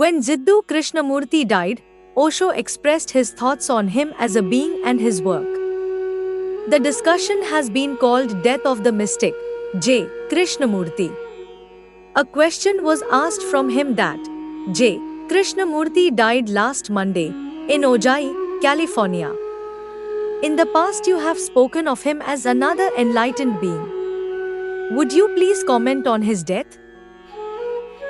When Jiddu Krishnamurty died, Osho expressed his thoughts on him as a being and his work. The discussion has been called Death of the Mystic, J. Krishnamurty. A question was asked from him that J. Krishnamurty died last Monday in Ojai, California. In the past you have spoken of him as another enlightened being. Would you please comment on his death?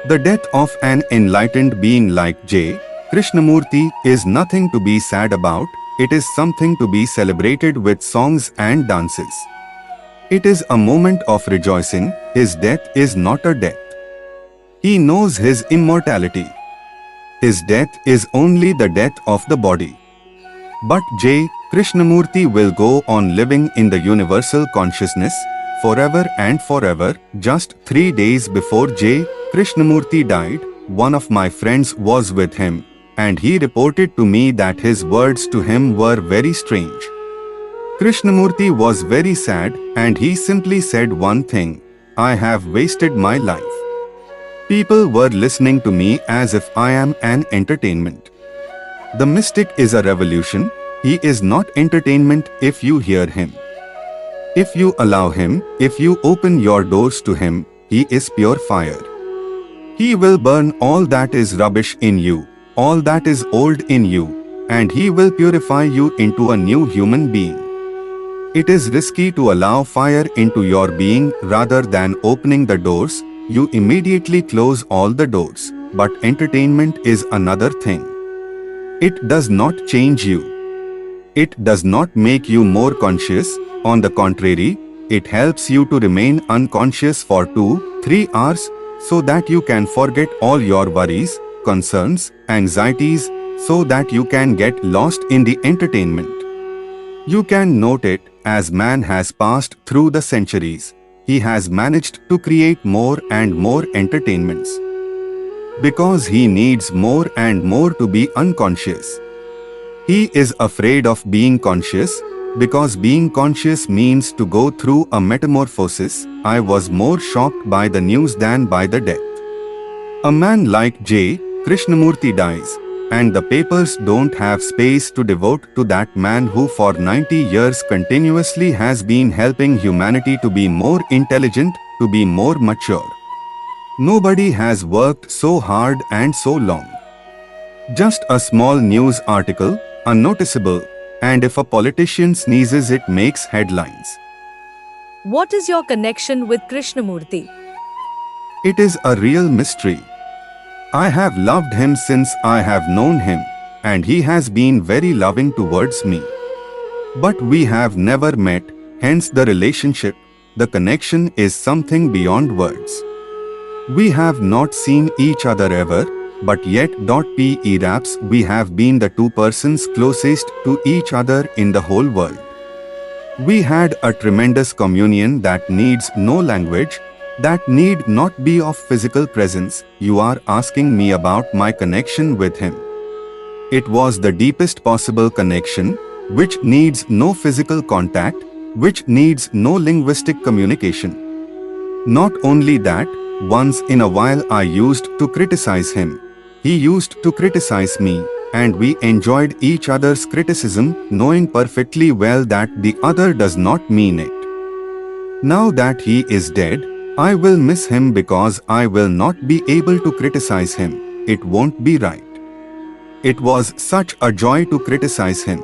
The death of an enlightened being like J. Krishnamurty is nothing to be sad about, it is something to be celebrated with songs and dances. It is a moment of rejoicing, his death is not a death. He knows his immortality. His death is only the death of the body. But J. Krishnamurty will go on living in the universal consciousness, forever and forever. Just 3 days before J. Krishnamurty died, one of my friends was with him, and he reported to me that his words to him were very strange. Krishnamurty was very sad, and he simply said one thing: I have wasted my life. People were listening to me as if I am an entertainment. The mystic is a revolution. He is not entertainment if you hear him. If you allow him, if you open your doors to him, he is pure fire. He will burn all that is rubbish in you, all that is old in you, and he will purify you into a new human being. It is risky to allow fire into your being rather than opening the doors. You immediately close all the doors, but entertainment is another thing. It does not change you. It does not make you more conscious. On the contrary, it helps you to remain unconscious for 2-3 hours so that you can forget all your worries, concerns, anxieties, so that you can get lost in the entertainment. You can note it as man has passed through the centuries. He has managed to create more and more entertainments. Because he needs more and more to be unconscious. He is afraid of being conscious, because being conscious means to go through a metamorphosis. I was more shocked by the news than by the death. A man like J. Krishnamurty dies, and the papers don't have space to devote to that man who for 90 years continuously has been helping humanity to be more intelligent, to be more mature. Nobody has worked so hard and so long. Just a small news article, unnoticeable, and if a politician sneezes it makes headlines. What is your connection with Krishnamurty? It is a real mystery. I have loved him since I have known him, and he has been very loving towards me. But we have never met, hence the relationship, the connection is something beyond words. We have not seen each other ever, but yet perhaps we have been the two persons closest to each other in the whole world. We had a tremendous communion that needs no language, that need not be of physical presence. You are asking me about my connection with him. It was the deepest possible connection, which needs no physical contact, which needs no linguistic communication. Not only that, once in a while I used to criticize him. He used to criticize me, and we enjoyed each other's criticism, knowing perfectly well that the other does not mean it. Now that he is dead, I will miss him because I will not be able to criticize him. It won't be right. It was such a joy to criticize him.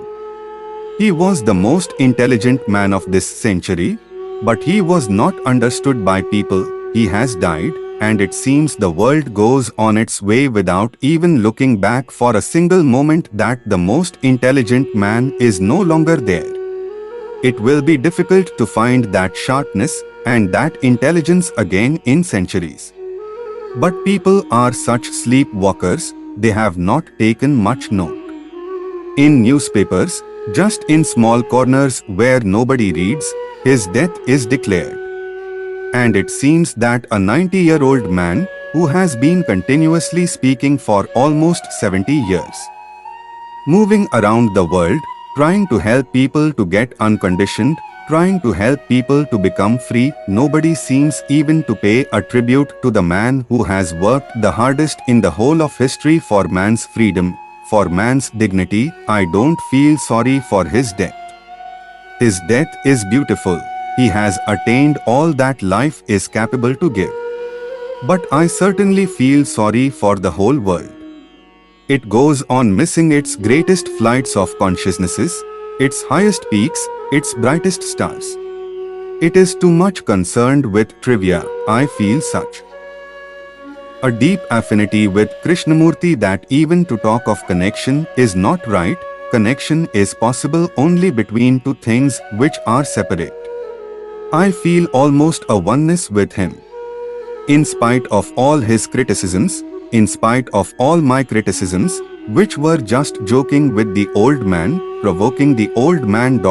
He was the most intelligent man of this century, but he was not understood by people. He has died, and it seems the world goes on its way without even looking back for a single moment that the most intelligent man is no longer there. It will be difficult to find that sharpness and that intelligence again in centuries. But people are such sleepwalkers, they have not taken much note. In newspapers, just in small corners where nobody reads, his death is declared. And it seems that a 90-year-old man who has been continuously speaking for almost 70 years, moving around the world, trying to help people to get unconditioned, trying to help people to become free. Nobody seems even to pay a tribute to the man who has worked the hardest in the whole of history for man's freedom, for man's dignity. I don't feel sorry for his death. His death is beautiful. He has attained all that life is capable to give. But I certainly feel sorry for the whole world. It goes on missing its greatest flights of consciousnesses, its highest peaks, its brightest stars. It is too much concerned with trivia. I feel such a deep affinity with Krishnamurti that even to talk of connection is not right. Connection is possible only between two things which are separate. I feel almost a oneness with him. In spite of all his criticisms, in spite of all my criticisms, which were just joking with the old man, provoking the old man.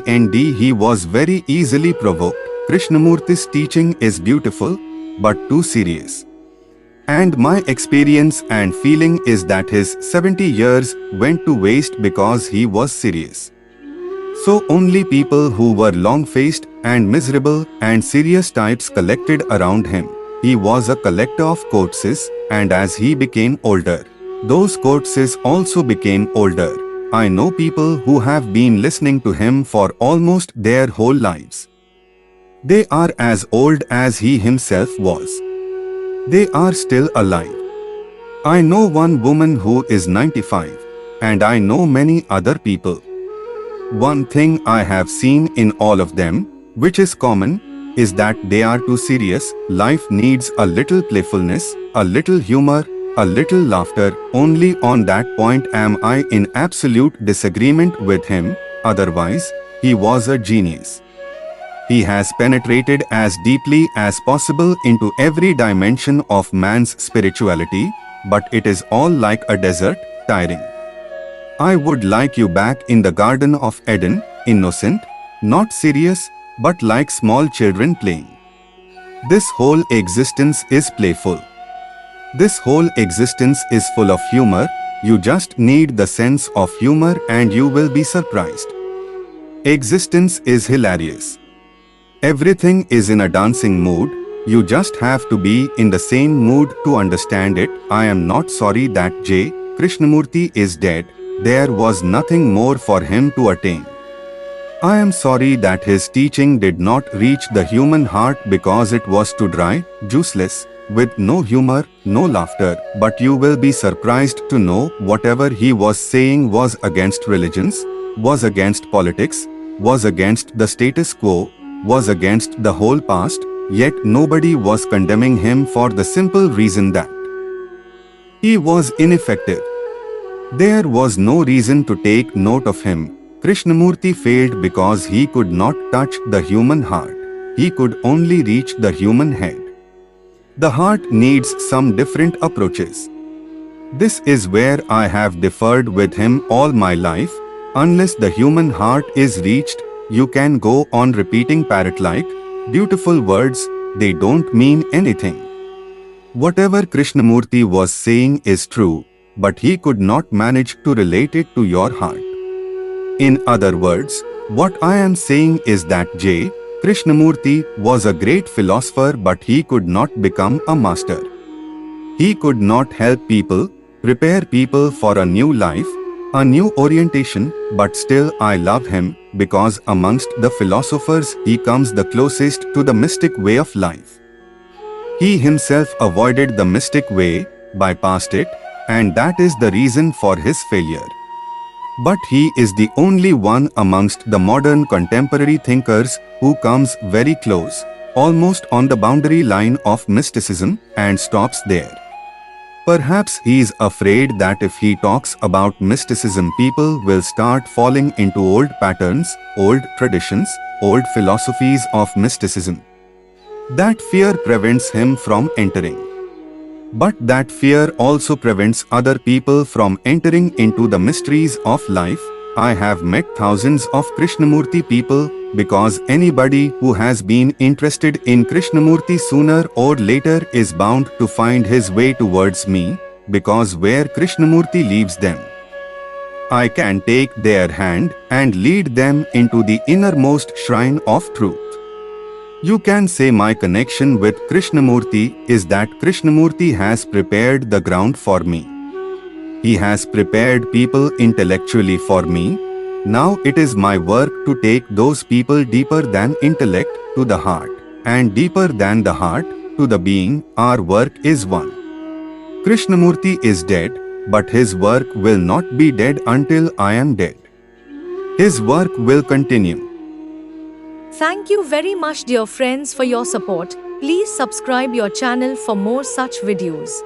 And he was very easily provoked. Krishnamurti's teaching is beautiful, but too serious. And my experience and feeling is that his 70 years went to waste because he was serious. So only people who were long-faced and miserable and serious types collected around him. He was a collector of corpses, and as he became older, those corpses also became older. I know people who have been listening to him for almost their whole lives. They are as old as he himself was. They are still alive. I know one woman who is 95, and I know many other people. One thing I have seen in all of them, which is common, is that they are too serious. Life needs a little playfulness, a little humor, a little laughter. Only on that point am I in absolute disagreement with him. Otherwise, he was a genius. He has penetrated as deeply as possible into every dimension of man's spirituality, but it is all like a desert, tiring. I would like you back in the Garden of Eden, innocent, not serious, but like small children playing. This whole existence is playful. This whole existence is full of humor. You just need the sense of humor and you will be surprised. Existence is hilarious. Everything is in a dancing mood. You just have to be in the same mood to understand it. I am not sorry that J. Krishnamurti is dead. There was nothing more for him to attain. I am sorry that his teaching did not reach the human heart because it was too dry, juiceless, with no humor, no laughter. But you will be surprised to know whatever he was saying was against religions, was against politics, was against the status quo, was against the whole past, yet nobody was condemning him for the simple reason that he was ineffective. There was no reason to take note of him. Krishnamurti failed because he could not touch the human heart. He could only reach the human head. The heart needs some different approaches. This is where I have differed with him all my life. Unless the human heart is reached, you can go on repeating parrot-like, beautiful words. They don't mean anything. Whatever Krishnamurti was saying is true, but he could not manage to relate it to your heart. In other words, what I am saying is that J. Krishnamurti was a great philosopher, but he could not become a master. He could not help people, prepare people for a new life, a new orientation, but still I love him because amongst the philosophers he comes the closest to the mystic way of life. He himself avoided the mystic way, bypassed it, and that is the reason for his failure. But he is the only one amongst the modern contemporary thinkers who comes very close, almost on the boundary line of mysticism, and stops there. Perhaps he is afraid that if he talks about mysticism, people will start falling into old patterns, old traditions, old philosophies of mysticism. That fear prevents him from entering. But that fear also prevents other people from entering into the mysteries of life. I have met thousands of Krishnamurti people because anybody who has been interested in Krishnamurti sooner or later is bound to find his way towards me, because where Krishnamurti leaves them, I can take their hand and lead them into the innermost shrine of truth. You can say my connection with Krishnamurti is that Krishnamurti has prepared the ground for me. He has prepared people intellectually for me. Now it is my work to take those people deeper than intellect to the heart, and deeper than the heart to the being. Our work is one. Krishnamurti is dead, but his work will not be dead until I am dead. His work will continue. Thank you very much, dear friends, for your support. Please subscribe your channel for more such videos.